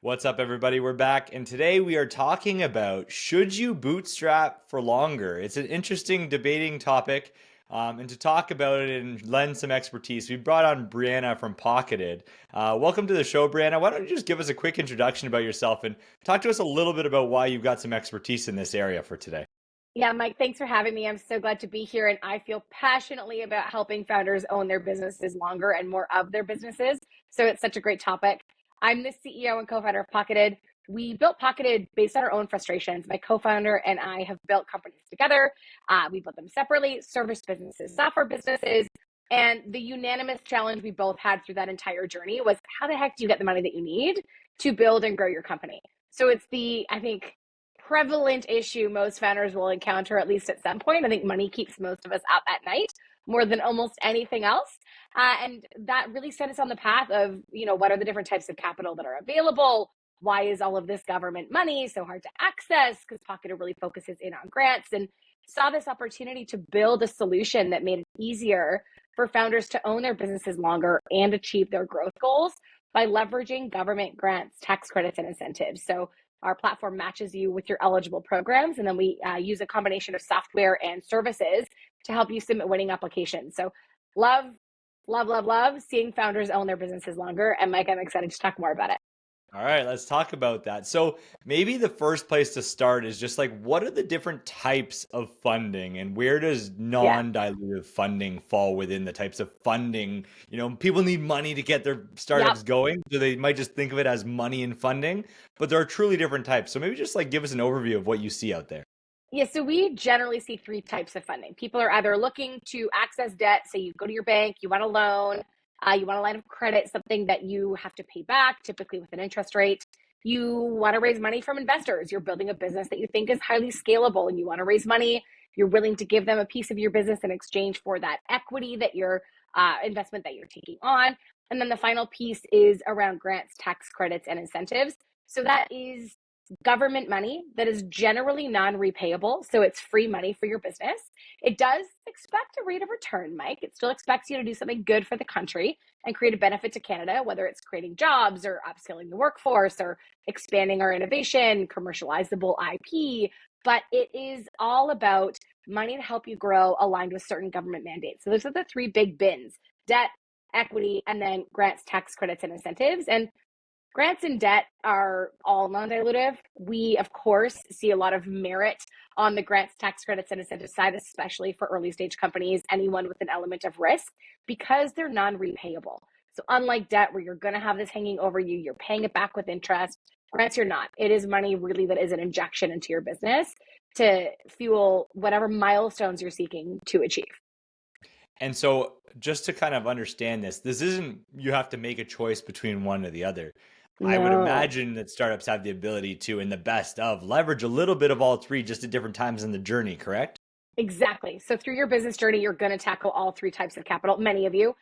What's up, everybody? We're back, and today we are talking about should you bootstrap for longer? It's an interesting debating topic, and to talk about it and lend some expertise, we brought on Brianna from Pocketed. Welcome to the show, Brianna. Why don't you just give us a quick introduction about yourself and talk to us a little bit about why you've got some expertise in this area for today? Yeah, Mike, thanks for having me. I'm so glad to be here. And I feel passionately about helping founders own their businesses longer and more of their businesses. So it's such a great topic. I'm the CEO and co-founder of Pocketed. We built Pocketed based on our own frustrations. My co-founder and I have built companies together. We built them separately, service businesses, software businesses. And the unanimous challenge we both had through that entire journey was how the heck do you get the money that you need to build and grow your company? So it's I think, prevalent issue most founders will encounter at least at some point. I think money keeps most of us up at night more than almost anything else. And that really set us on the path of, what are the different types of capital that are available? Why is all of this government money so hard to access? Because Pocketed really focuses in on grants, and saw this opportunity to build a solution that made it easier for founders to own their businesses longer and achieve their growth goals by leveraging government grants, tax credits, and incentives. So our platform matches you with your eligible programs, and then we use a combination of software and services to help you submit winning applications. So love, love, love, love seeing founders own their businesses longer. And Mike, I'm excited to talk more about it. All right, let's talk about that. So maybe the first place to start is just like, what are the different types of funding and where does Yeah. non-dilutive funding fall within the types of funding? People need money to get their Yep. startups going, so they might just think of it as money and funding, but there are truly different types. So maybe just like give us an overview of what you see out there. Yeah, so we generally see three types of funding. People are either looking to access debt, say you go to your bank, you want a loan, you want a line of credit, something that you have to pay back, typically with an interest rate. You want to raise money from investors. You're building a business that you think is highly scalable and you want to raise money. You're willing to give them a piece of your business in exchange for that equity that your investment that you're taking on. And then the final piece is around grants, tax credits, and incentives. So that is government money that is generally non-repayable. So it's free money for your business. It does expect a rate of return, Mike. It still expects you to do something good for the country and create a benefit to Canada, whether it's creating jobs or upskilling the workforce or expanding our innovation, commercializable IP. But it is all about money to help you grow aligned with certain government mandates. So those are the three big bins: debt, equity, and then grants, tax credits, and incentives. And grants and debt are all non-dilutive. We, of course, see a lot of merit on the grants, tax credits, and incentive side, especially for early stage companies, anyone with an element of risk, because they're non-repayable. So unlike debt, where you're going to have this hanging over you, you're paying it back with interest. Grants, you're not. It is money really that is an injection into your business to fuel whatever milestones you're seeking to achieve. And so just to kind of understand this isn't you have to make a choice between one or the other. I would No. imagine that startups have the ability to, in the best of, leverage a little bit of all three just at different times in the journey, correct? Exactly. So through your business journey, you're going to tackle all three types of capital. Many of you,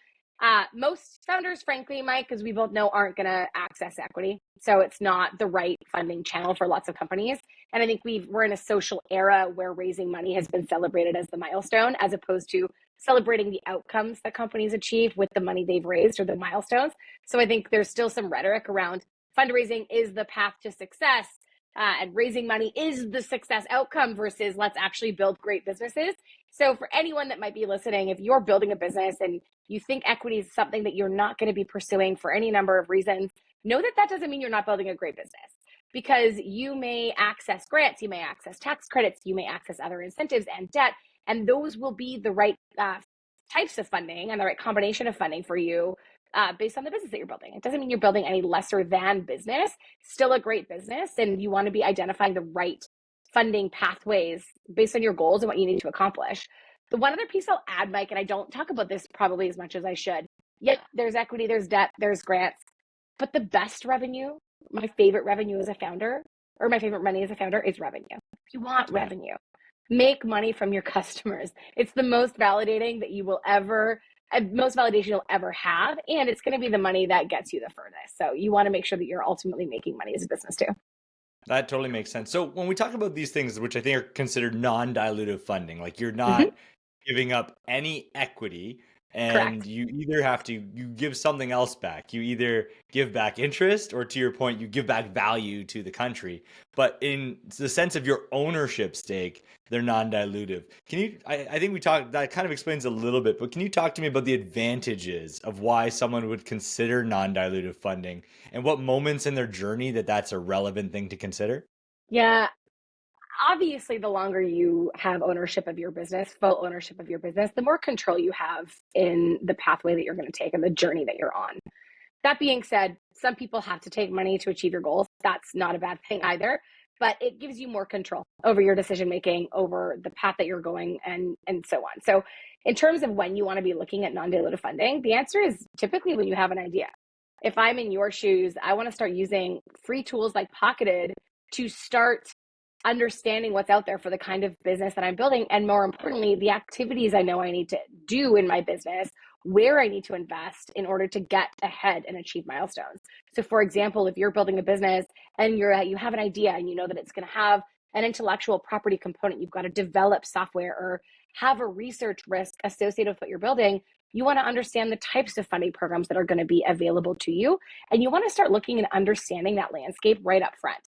most founders, frankly, Mike, because we both know, aren't going to access equity. So it's not the right funding channel for lots of companies. And I think we're in a social era where raising money has been celebrated as the milestone, as opposed to celebrating the outcomes that companies achieve with the money they've raised or the milestones. So I think there's still some rhetoric around fundraising is the path to success, and raising money is the success outcome versus let's actually build great businesses. So for anyone that might be listening, if you're building a business and you think equity is something that you're not going to be pursuing for any number of reasons, know that that doesn't mean you're not building a great business, because you may access grants, you may access tax credits, you may access other incentives and debt, and those will be the right types of funding and the right combination of funding for you based on the business that you're building. It doesn't mean you're building any lesser than business, still a great business, and you want to be identifying the right funding pathways based on your goals and what you need to accomplish. The one other piece I'll add, Mike, and I don't talk about this probably as much as I should. Yep, there's equity, there's debt, there's grants, but the best revenue, my favorite revenue as a founder, or my favorite money as a founder, is revenue. You want Yeah. revenue. Make money from your customers. It's the most validating that you will ever most validation you'll ever have, and it's going to be the money that gets you the furthest. So you want to make sure that you're ultimately making money as a business too. That totally makes sense. So when we talk about these things, which I think are considered non-dilutive funding, like you're Mm-hmm. not giving up any equity, And Correct. you either have to you give something else back. You either give back interest, or to your point, you give back value to the country. But in the sense of your ownership stake, they're non-dilutive. Can you, I think we talked, that kind of explains a little bit, but can you talk to me about the advantages of why someone would consider non-dilutive funding and what moments in their journey that that's a relevant thing to consider? Yeah, obviously, the longer you have ownership of your business, full ownership of your business, the more control you have in the pathway that you're going to take and the journey that you're on. That being said, some people have to take money to achieve your goals. That's not a bad thing either, but it gives you more control over your decision making, over the path that you're going, and so on. So, in terms of when you want to be looking at non-dilutive funding, the answer is typically when you have an idea. If I'm in your shoes, I want to start using free tools like Pocketed to start understanding what's out there for the kind of business that I'm building. And more importantly, the activities I know I need to do in my business, where I need to invest in order to get ahead and achieve milestones. So for example, if you're building a business and you have an idea and you know that it's going to have an intellectual property component, you've got to develop software or have a research risk associated with what you're building, you want to understand the types of funding programs that are going to be available to you. And you want to start looking and understanding that landscape right up front.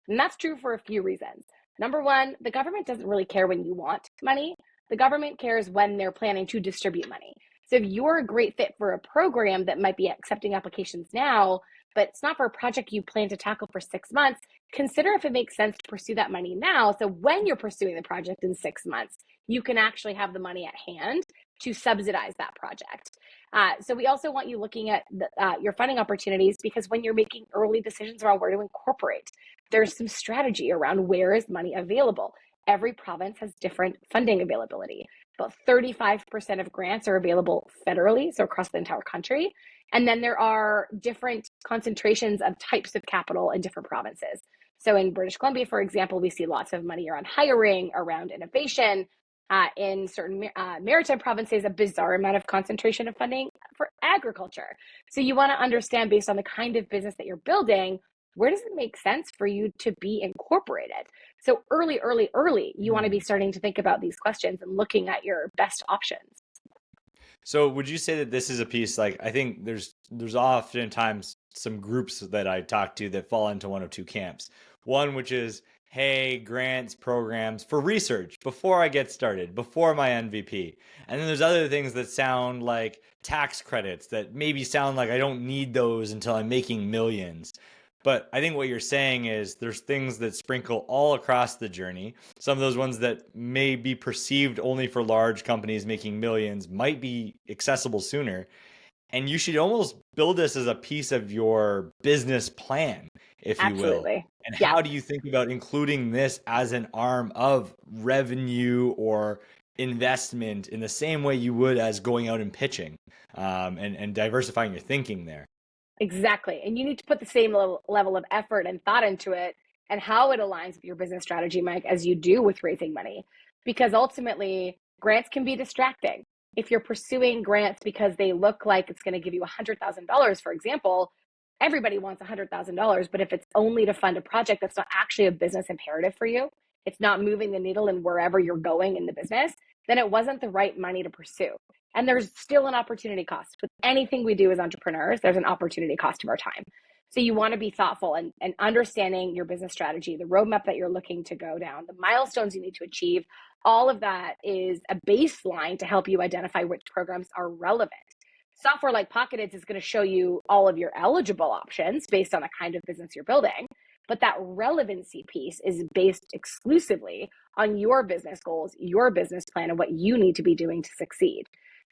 And that's true for a few reasons. Number one, the government doesn't really care when you want money. The government cares when they're planning to distribute money. So if you're a great fit for a program that might be accepting applications now, but it's not for a project you plan to tackle for 6 months, consider if it makes sense to pursue that money now. So when you're pursuing the project in 6 months, you can actually have the money at hand to subsidize that project. So we also want you looking at your funding opportunities, because when you're making early decisions around where to incorporate, there's some strategy around where is money available. Every province has different funding availability. About 35% of grants are available federally, so across the entire country. And then there are different concentrations of types of capital in different provinces. So in British Columbia, for example, we see lots of money around hiring, around innovation. In certain maritime provinces, a bizarre amount of concentration of funding for agriculture. So you want to understand, based on the kind of business that you're building, where does it make sense for you to be incorporated? So early, you want to be starting to think about these questions and looking at your best options. So would you say that this is a piece, like, I think there's oftentimes some groups that I talk to that fall into one of two camps. One which is, hey, grants, programs for research before I get started, before my MVP. And then there's other things that sound like tax credits that maybe sound like I don't need those until I'm making millions. But I think what you're saying is there's things that sprinkle all across the journey. Some of those ones that may be perceived only for large companies making millions might be accessible sooner. And you should almost build this as a piece of your business plan, if you will. Absolutely. And Yeah. how do you think about including this as an arm of revenue or investment in the same way you would as going out and pitching, and diversifying your thinking there? Exactly. And you need to put the same level of effort and thought into it and how it aligns with your business strategy, Mike, as you do with raising money. Because ultimately, grants can be distracting. If you're pursuing grants because they look like it's going to give you $100,000, for example, everybody wants $100,000. But if it's only to fund a project that's not actually a business imperative for you, it's not moving the needle in wherever you're going in the business, then it wasn't the right money to pursue. And there's still an opportunity cost. With anything we do as entrepreneurs, there's an opportunity cost of our time. So you want to be thoughtful and understanding your business strategy, the roadmap that you're looking to go down, the milestones you need to achieve. All of that is a baseline to help you identify which programs are relevant. Software like Pocketed is going to show you all of your eligible options based on the kind of business you're building. But that relevancy piece is based exclusively on your business goals, your business plan, and what you need to be doing to succeed.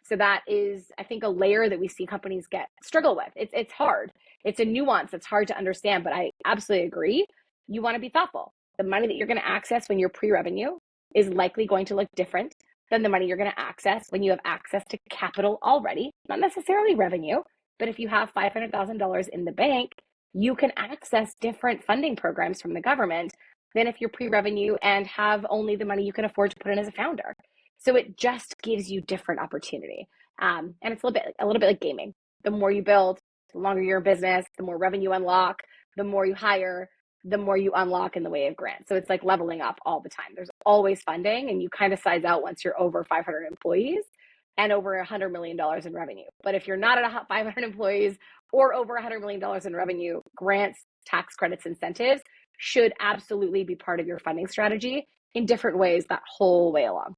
So that is, I think, a layer that we see companies struggle with. It's hard. It's a nuance that's hard to understand, but I absolutely agree. You want to be thoughtful. The money that you're going to access when you're pre-revenue is likely going to look different than the money you're going to access when you have access to capital already, not necessarily revenue, but if you have $500,000 in the bank, you can access different funding programs from the government than if you're pre-revenue and have only the money you can afford to put in as a founder. So it just gives you different opportunity. And it's a little bit like gaming. The more you build, the longer you're in business, the more revenue unlock, the more you hire, the more you unlock in the way of grants. So it's like leveling up all the time. There's always funding, and you kind of size out once you're over 500 employees. and over $100 million in revenue. But if you're not at 500 employees or over $100 million in revenue, grants, tax credits, incentives should absolutely be part of your funding strategy in different ways that whole way along.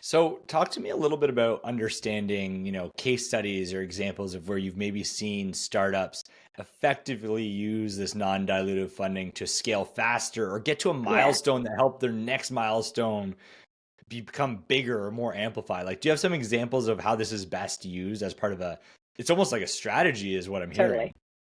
So talk to me a little bit about understanding, case studies or examples of where you've maybe seen startups effectively use this non-dilutive funding to scale faster or get to a Yeah, milestone that helped their next milestone become bigger or more amplified. Like, do you have some examples of how this is best used as part of it's almost like a strategy is what I'm hearing. totally.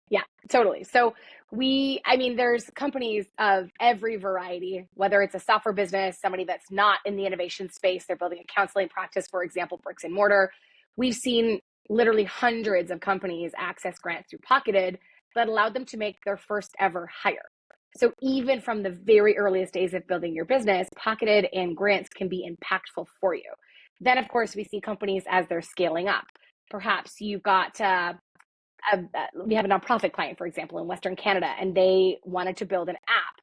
Yeah, totally. So there's companies of every variety, whether it's a software business, somebody that's not in the innovation space, they're building a counseling practice, for example, bricks and mortar. We've seen literally hundreds of companies access grants through Pocketed that allowed them to make their first ever hire. So even from the very earliest days of building your business, Pocketed and grants can be impactful for you. Then, of course, we see companies as they're scaling up. Perhaps you've got we have a nonprofit client, for example, in Western Canada, and they wanted to build an app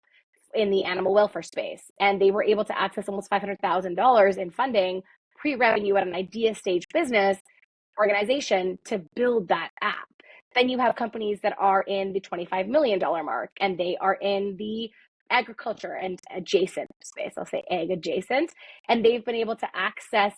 in the animal welfare space. And they were able to access almost $500,000 in funding pre-revenue at an idea stage business organization to build that app. Then you have companies that are in the $25 million mark, and they are in the agriculture and adjacent space. I'll say ag adjacent. And they've been able to access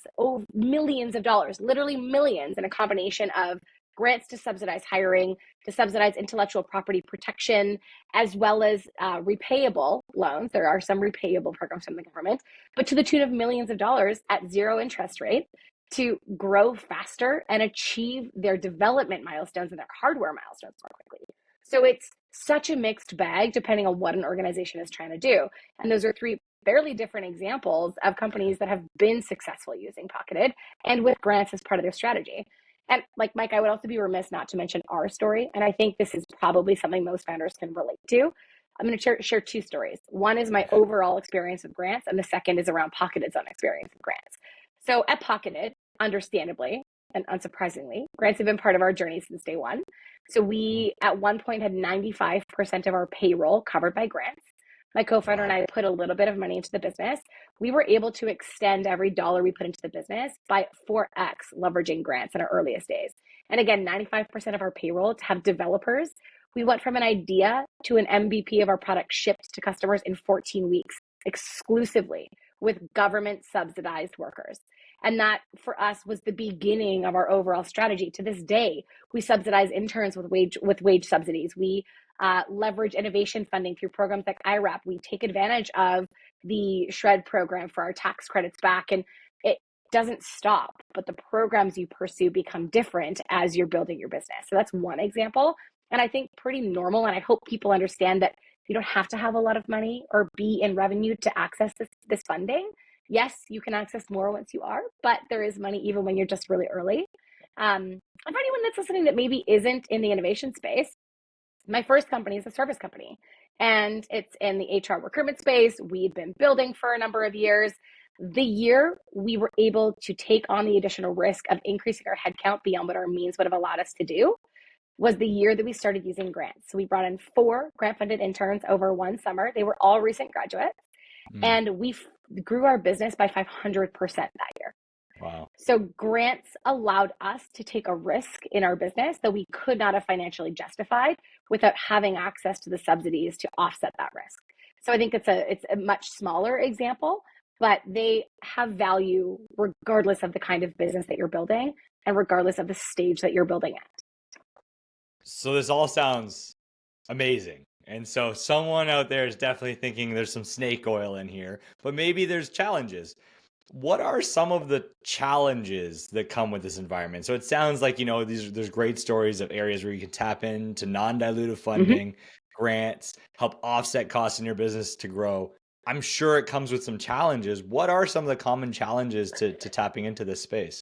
millions of dollars, literally millions, in a combination of grants to subsidize hiring, to subsidize intellectual property protection, as well as repayable loans. There are some repayable programs from the government, but to the tune of millions of dollars at zero interest rate to grow faster and achieve their development milestones and their hardware milestones more quickly. So it's such a mixed bag depending on what an organization is trying to do. And those are three fairly different examples of companies that have been successful using Pocketed and with grants as part of their strategy. And like Mike, I would also be remiss not to mention our story. And I think this is probably something most founders can relate to. I'm going to share two stories. One is my overall experience with grants, and the second is around Pocketed's own experience with grants. So at Pocketed, understandably and unsurprisingly, grants have been part of our journey since day one. So we at one point had 95% of our payroll covered by grants. My co-founder and Wow. I put a little bit of money into the business. We were able to extend every dollar we put into the business by 4x leveraging grants in our earliest days. And again, 95% of our payroll to have developers. We went from an idea to an MVP of our product shipped to customers in 14 weeks exclusively with government subsidized workers. And that for us was the beginning of our overall strategy. To this day, we subsidize interns with wage subsidies. We leverage innovation funding through programs like IRAP. We take advantage of the SHRED program for our tax credits back, and it doesn't stop, but the programs you pursue become different as you're building your business. So that's one example. And I think pretty normal. And I hope people understand that you don't have to have a lot of money or be in revenue to access this funding. Yes, you can access more once you are, but there is money even when you're just really early. And for anyone that's listening that maybe isn't in the innovation space, my first company is a service company, and it's in the HR recruitment space. We'd been building for a number of years. The year we were able to take on the additional risk of increasing our headcount beyond what our means would have allowed us to do was the year that we started using grants. So we brought in 4 grant-funded interns over one summer. They were all recent graduates, Mm, and we grew our business by 500% that year. wow. So grants allowed us to take a risk in our business that we could not have financially justified without having access to the subsidies to offset that risk. So I think it's a much smaller example, but they have value regardless of the kind of business that you're building and regardless of the stage that you're building at. So this all sounds amazing. And so someone out there is definitely thinking there's some snake oil in here, but maybe there's challenges. What are some of the challenges that come with this environment? So it sounds like, there's great stories of areas where you can tap into non-dilutive Mm-hmm. funding, grants, help offset costs in your business to grow. I'm sure it comes with some challenges. What are some of the common challenges to tapping into this space?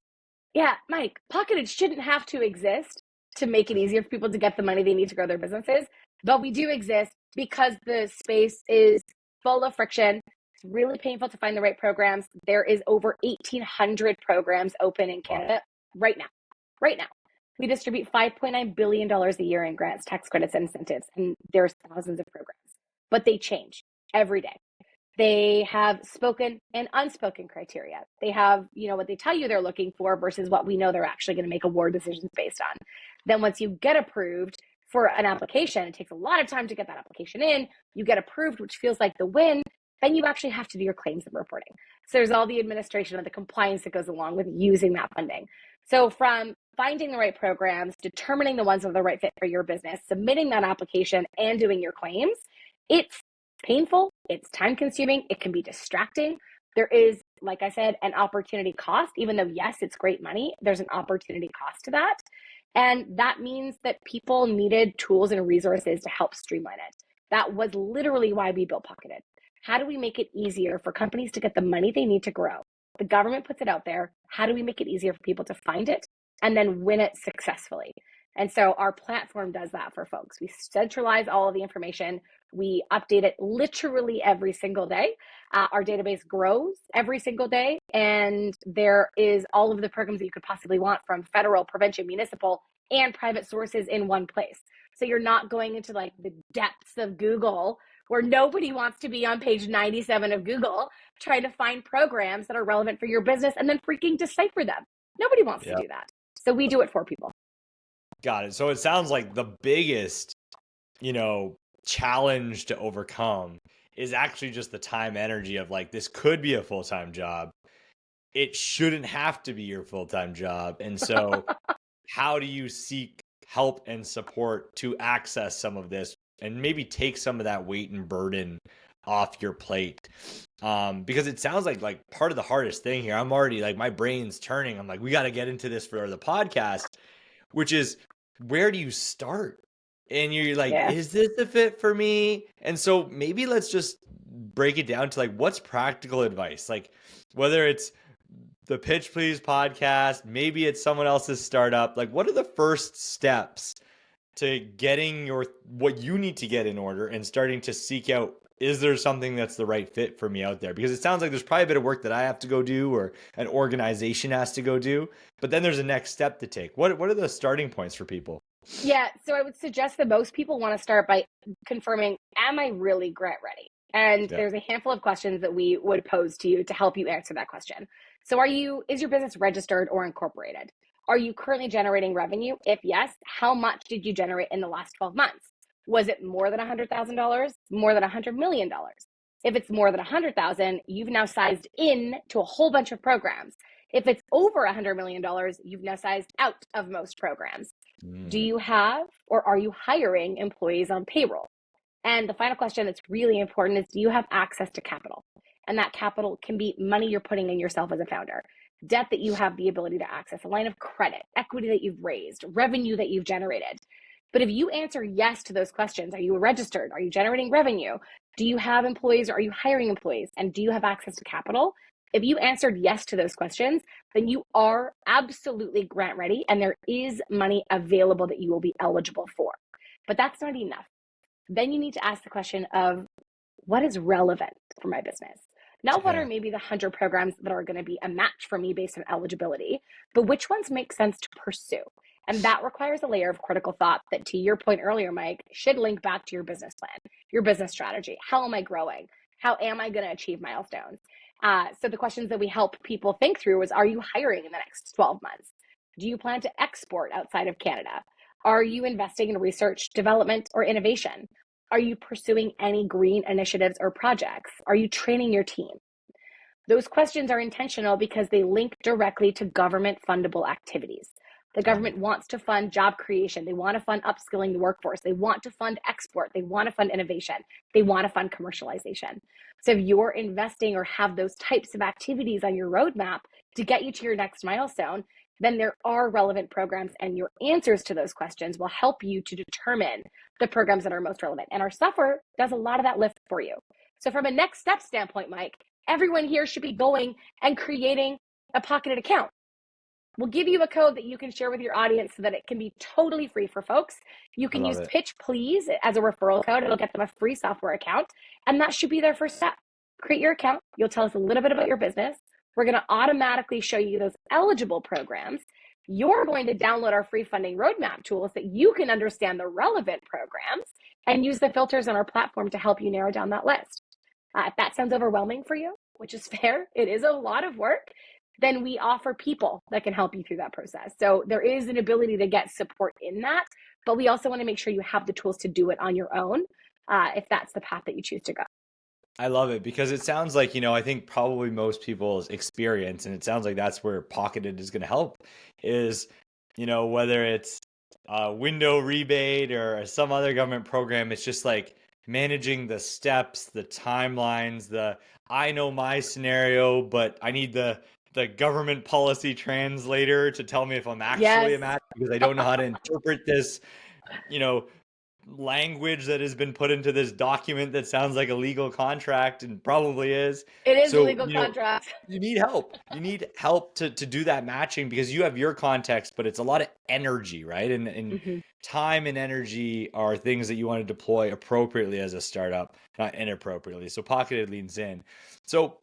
Yeah, Mike, Pocketed shouldn't have to exist to make it easier for people to get the money they need to grow their businesses. But we do exist because the space is full of friction. It's really painful to find the right programs. There is over 1,800 programs open in Wow. Canada right now. Right now. We distribute $5.9 billion a year in grants, tax credits, and incentives, and there's thousands of programs. But they change every day. They have spoken and unspoken criteria. They have, what they tell you they're looking for versus what we know they're actually going to make award decisions based on. Then once you get approved for an application, it takes a lot of time to get that application in. You get approved, which feels like the win. Then you actually have to do your claims and reporting. So there's all the administration and the compliance that goes along with using that funding. So from finding the right programs, determining the ones that are the right fit for your business, submitting that application, and doing your claims, it's painful, it's time consuming, it can be distracting. There is, like I said, an opportunity cost. Even though, yes, it's great money, there's an opportunity cost to that. And that means that people needed tools and resources to help streamline it. That was literally why we built Pocketed. How do we make it easier for companies to get the money they need to grow? The government puts it out there. How do we make it easier for people to find it and then win it successfully? And so our platform does that for folks. We centralize all of the information. We update it literally every single day. Our database grows every single day. And there is all of the programs that you could possibly want, from federal, provincial, municipal, and private sources in one place. So you're not going into like the depths of Google, where nobody wants to be on page 97 of Google trying to find programs that are relevant for your business and then freaking decipher them. Nobody wants to do that. So we do it for people. Got it. So it sounds like the biggest, challenge to overcome is actually just the time energy of like, this could be a full-time job. It shouldn't have to be your full-time job. And so how do you seek help and support to access some of this and maybe take some of that weight and burden off your plate? Because it sounds like part of the hardest thing here, I'm already like, my brain's turning. I'm like, we got to get into this for the podcast, which is, where do you start? And you're like, is this a fit for me? And so maybe let's just break it down to like, what's practical advice? Like, whether it's the Pitch Please podcast, maybe it's someone else's startup. Like, what are the first steps to getting what you need to get in order and starting to seek out, is there something that's the right fit for me out there? Because it sounds like there's probably a bit of work that I have to go do, or an organization has to go do, but then there's a next step to take. What are the starting points for people? Yeah, so I would suggest that most people want to start by confirming, am I really grant ready? And there's a handful of questions that we would pose to you to help you answer that question. So is your business registered or incorporated? Are you currently generating revenue? If yes, how much did you generate in the last 12 months? Was it more than $100,000? More than $100 million? If it's more than $100,000, you've now sized in to a whole bunch of programs. If it's over $100 million, you've now sized out of most programs. Do you have, or are you hiring employees on payroll? And the final question that's really important is, do you have access to capital? And that capital can be money you're putting in yourself as a founder, debt that you have the ability to access, a line of credit, equity that you've raised, revenue that you've generated. But if you answer yes to those questions, are you registered? Are you generating revenue? Do you have employees, or are you hiring employees? And do you have access to capital? If you answered yes to those questions, then you are absolutely grant ready, and there is money available that you will be eligible for. But that's not enough. Then you need to ask the question of, what is relevant for my business? Not what are maybe the 100 programs that are going to be a match for me based on eligibility, but which ones make sense to pursue. And that requires a layer of critical thought that, to your point earlier, Mike, should link back to your business plan, your business strategy. How am I growing? How am I going to achieve milestones? So the questions that we help people think through is, are you hiring in the next 12 months? Do you plan to export outside of Canada? Are you investing in research, development, or innovation? Are you pursuing any green initiatives or projects? Are you training your team? Those questions are intentional because they link directly to government fundable activities. The government wants to fund job creation. They want to fund upskilling the workforce. They want to fund export. They want to fund innovation. They want to fund commercialization. So if you're investing or have those types of activities on your roadmap to get you to your next milestone, then there are relevant programs, and your answers to those questions will help you to determine the programs that are most relevant. And our software does a lot of that lift for you. So from a next step standpoint, Mike, everyone here should be going and creating a Pocketed account. We'll give you a code that you can share with your audience so that it can be totally free for folks. You can use Pitch Please as a referral code. It'll get them a free software account, and that should be their first step. Create your account. You'll tell us a little bit about your business. We're going to automatically show you those eligible programs. You're going to download our free funding roadmap tools so that you can understand the relevant programs and use the filters on our platform to help you narrow down that list. If that sounds overwhelming for you, which is fair, it is a lot of work, then we offer people that can help you through that process. So there is an ability to get support in that, but we also want to make sure you have the tools to do it on your own, if that's the path that you choose to go. I love it because it sounds like, I think probably most people's experience, and it sounds like that's where Pocketed is going to help, is, whether it's a window rebate or some other government program, it's just like managing the steps, the timelines, I know my scenario, but I need the government policy translator to tell me if I'm actually Yes. a match because I don't know how to interpret this, you know, language that has been put into this document that sounds like a legal contract and probably is. It is a So, legal contract. you need help. You need help to do that matching because you have your context, but it's a lot of energy, right? And time and energy are things that you want to deploy appropriately as a startup, not inappropriately. So Pocketed leans in. So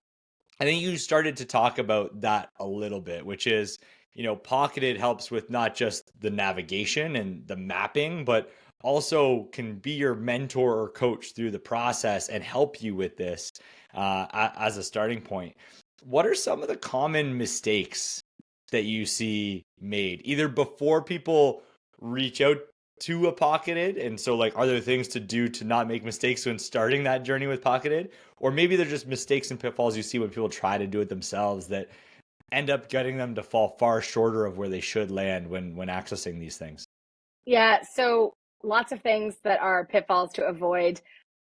I think you started to talk about that a little bit, which is, Pocketed helps with not just the navigation and the mapping, but also can be your mentor or coach through the process and help you with this as a starting point. What are some of the common mistakes that you see made, either before people reach out to a Pocketed? And so, like, are there things to do to not make mistakes when starting that journey with Pocketed? Or maybe they're just mistakes and pitfalls you see when people try to do it themselves that end up getting them to fall far shorter of where they should land when accessing these things. Yeah, so lots of things that are pitfalls to avoid.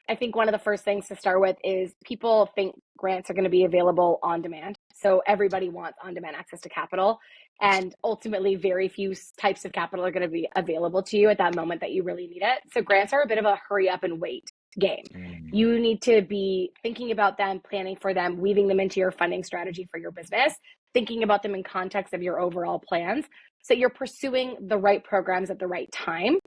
I think one of the first things to start with is people think grants are going to be available on demand. So everybody wants on-demand access to capital. And ultimately, very few types of capital are going to be available to you at that moment that you really need it. So grants are a bit of a hurry up and wait game. You need to be thinking about them, planning for them, weaving them into your funding strategy for your business, thinking about them in context of your overall plans. So you're pursuing the right programs at the right time,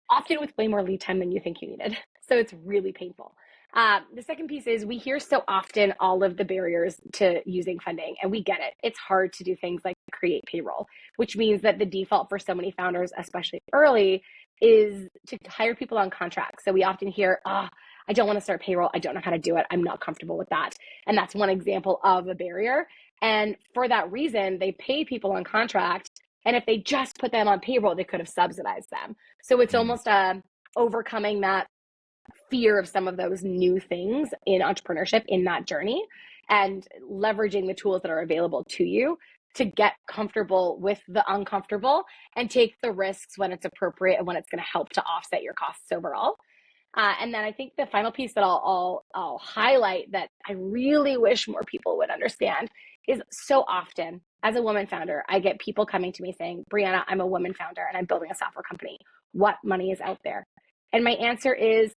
often with way more lead time than you think you needed. So it's really painful. The second piece is we hear so often all of the barriers to using funding, and we get it. It's hard to do things like create payroll, which means that the default for so many founders, especially early, is to hire people on contracts. So we often hear, I don't want to start payroll. I don't know how to do it. I'm not comfortable with that. And that's one example of a barrier. And for that reason, they pay people on contract. And if they just put them on payroll, they could have subsidized them. So it's almost overcoming that fear of some of those new things in entrepreneurship in that journey and leveraging the tools that are available to you to get comfortable with the uncomfortable and take the risks when it's appropriate and when it's going to help to offset your costs overall. And then I think the final piece that I'll highlight that I really wish more people would understand is so often as a woman founder, I get people coming to me saying, Brianna, I'm a woman founder and I'm building a software company. What money is out there? And my answer is,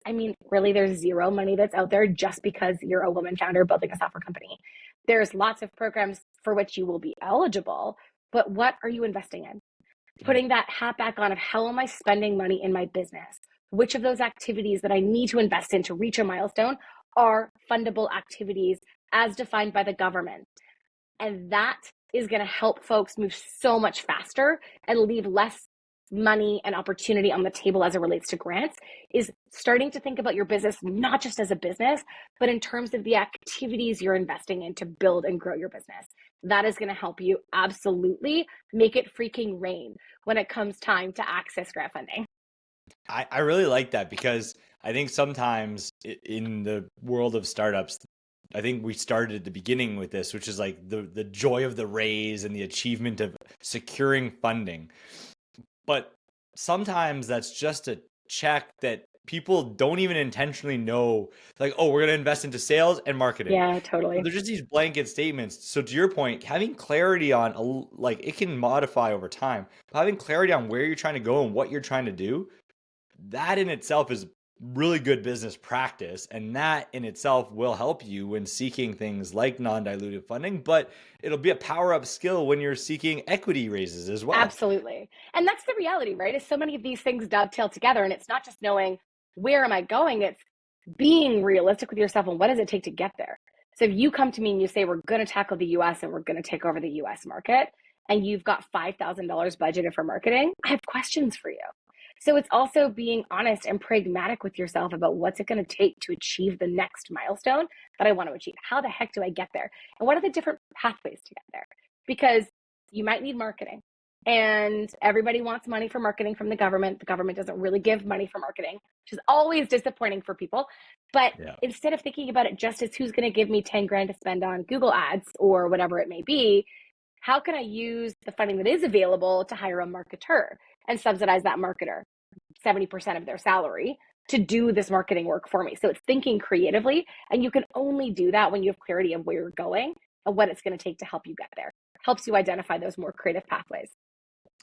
really, there's zero money that's out there just because you're a woman founder building a software company. There's lots of programs for which you will be eligible, but what are you investing in? Putting that hat back on of how am I spending money in my business? Which of those activities that I need to invest in to reach a milestone are fundable activities as defined by the government? And that is going to help folks move so much faster and leave less money and opportunity on the table as it relates to grants, is starting to think about your business not just as a business, but in terms of the activities you're investing in to build and grow your business. That is going to help you absolutely make it freaking rain when it comes time to access grant funding. I really like that because I think sometimes in the world of startups, I think we started at the beginning with this, which is like the joy of the raise and the achievement of securing funding. But sometimes that's just a check that people don't even intentionally know, like, oh, we're going to invest into sales and marketing. Yeah, totally. They're just these blanket statements. So to your point, having clarity on, like, it can modify over time, but having clarity on where you're trying to go and what you're trying to do, that in itself is really good business practice. And that in itself will help you when seeking things like non-dilutive funding, but it'll be a power up skill when you're seeking equity raises as well. Absolutely. And that's the reality, right? Is so many of these things dovetail together. And it's not just knowing where am I going, it's being realistic with yourself and what does it take to get there. So if you come to me and you say, we're going to tackle the US and we're going to take over the US market, and you've got $5,000 budgeted for marketing, I have questions for you. So it's also being honest and pragmatic with yourself about what's it going to take to achieve the next milestone that I want to achieve. How the heck do I get there? And what are the different pathways to get there? Because you might need marketing. And everybody wants money for marketing from the government. The government doesn't really give money for marketing, which is always disappointing for people. But Yeah. instead of thinking about it just as who's going to give me 10 grand to spend on Google ads or whatever it may be, how can I use the funding that is available to hire a marketer and subsidize that marketer 70% of their salary to do this marketing work for me? So it's thinking creatively, and you can only do that when you have clarity of where you're going and what it's going to take to help you get there. Helps you identify those more creative pathways.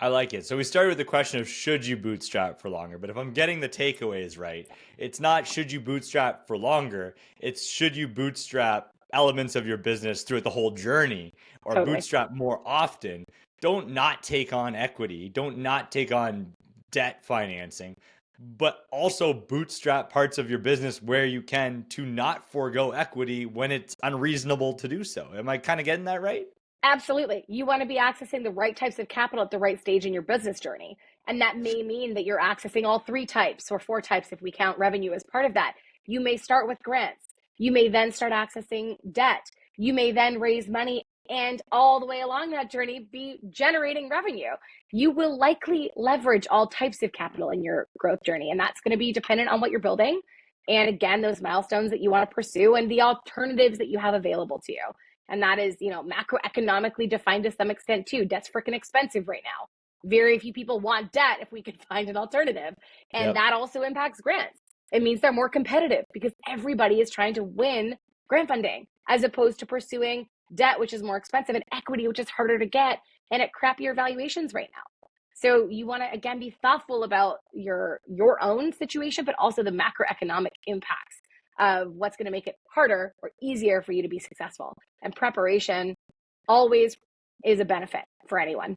I like it. So we started with the question of should you bootstrap for longer? But if I'm getting the takeaways right, it's not should you bootstrap for longer, it's should you bootstrap elements of your business throughout the whole journey or Totally. bootstrap more often. Don't not take on equity, don't not take on debt financing, but also bootstrap parts of your business where you can to not forego equity when it's unreasonable to do so. Am I kind of getting that right? Absolutely. You want to be accessing the right types of capital at the right stage in your business journey. And that may mean that you're accessing all three types or four types if we count revenue as part of that. You may start with grants. You may then start accessing debt. You may then raise money and all the way along that journey be generating revenue. You will likely leverage all types of capital in your growth journey. And that's going to be dependent on what you're building. And again, those milestones that you want to pursue and the alternatives that you have available to you. And that is, macroeconomically defined to some extent too. Debt's freaking expensive right now. Very few people want debt if we can find an alternative. And Yep. that also impacts grants. It means they're more competitive because everybody is trying to win grant funding as opposed to pursuing debt, which is more expensive, and equity, which is harder to get and at crappier valuations right now. So you want to again be thoughtful about your own situation, but also the macroeconomic impacts of what's going to make it harder or easier for you to be successful. And preparation always is a benefit for anyone.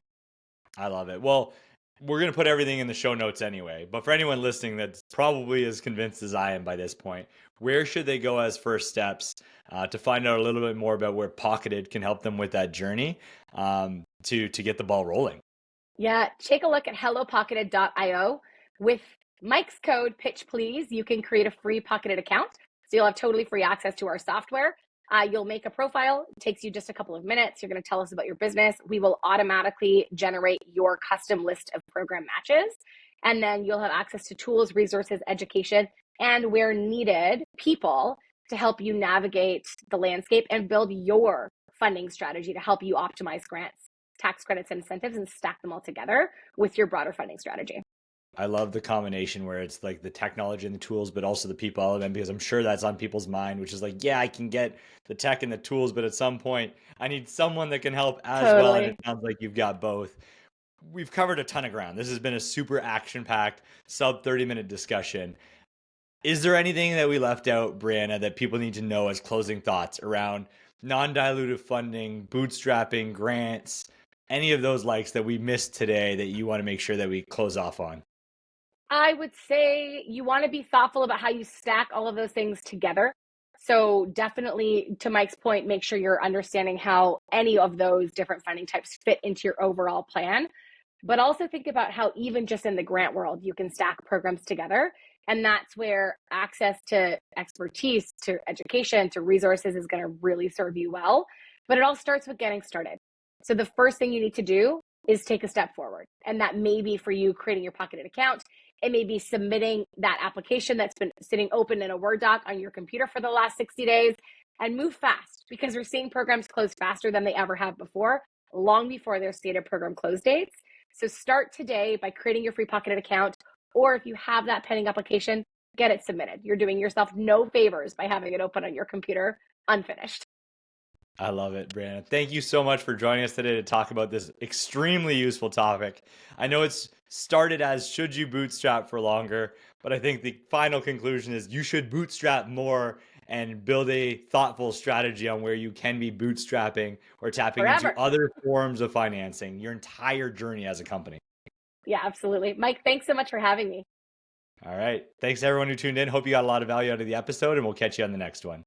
I love it. Well, we're going to put everything in the show notes anyway. But for anyone listening that's probably as convinced as I am by this point, where should they go as first steps to find out a little bit more about where Pocketed can help them with that journey to get the ball rolling? Yeah, take a look at hellopocketed.io. With Mike's code pitch please, you can create a free Pocketed account. So you'll have totally free access to our software. You'll make a profile. It takes you just a couple of minutes. You're going to tell us about your business. We will automatically generate your custom list of program matches. And then you'll have access to tools, resources, education, and where needed, people to help you navigate the landscape and build your funding strategy to help you optimize grants, tax credits, and incentives and stack them all together with your broader funding strategy. I love the combination where it's like the technology and the tools, but also the people element, because I'm sure that's on people's mind, which is like, yeah, I can get the tech and the tools, but at some point I need someone that can help as well. And it Totally. sounds like you've got both. We've covered a ton of ground. This has been a super action-packed, sub 30-minute discussion. Is there anything that we left out, Brianna, that people need to know as closing thoughts around non-dilutive funding, bootstrapping, grants, any of those likes that we missed today that you want to make sure that we close off on? I would say you want to be thoughtful about how you stack all of those things together. So definitely, to Mike's point, make sure you're understanding how any of those different funding types fit into your overall plan. But also think about how even just in the grant world, you can stack programs together. And that's where access to expertise, to education, to resources is going to really serve you well. But it all starts with getting started. So the first thing you need to do is take a step forward. And that may be for you creating your Pocketed account. It may be submitting that application that's been sitting open in a Word doc on your computer for the last 60 days, and move fast because we're seeing programs close faster than they ever have before, long before their stated program close dates. So start today by creating your free Pocketed account, or if you have that pending application, get it submitted. You're doing yourself no favors by having it open on your computer unfinished. I love it, Brandon. Thank you so much for joining us today to talk about this extremely useful topic. I know it's started as should you bootstrap for longer, but I think the final conclusion is you should bootstrap more and build a thoughtful strategy on where you can be bootstrapping or tapping into Forever. other forms of financing your entire journey as a company. Yeah, absolutely. Mike, thanks so much for having me. All right. Thanks to everyone who tuned in. Hope you got a lot of value out of the episode, and we'll catch you on the next one.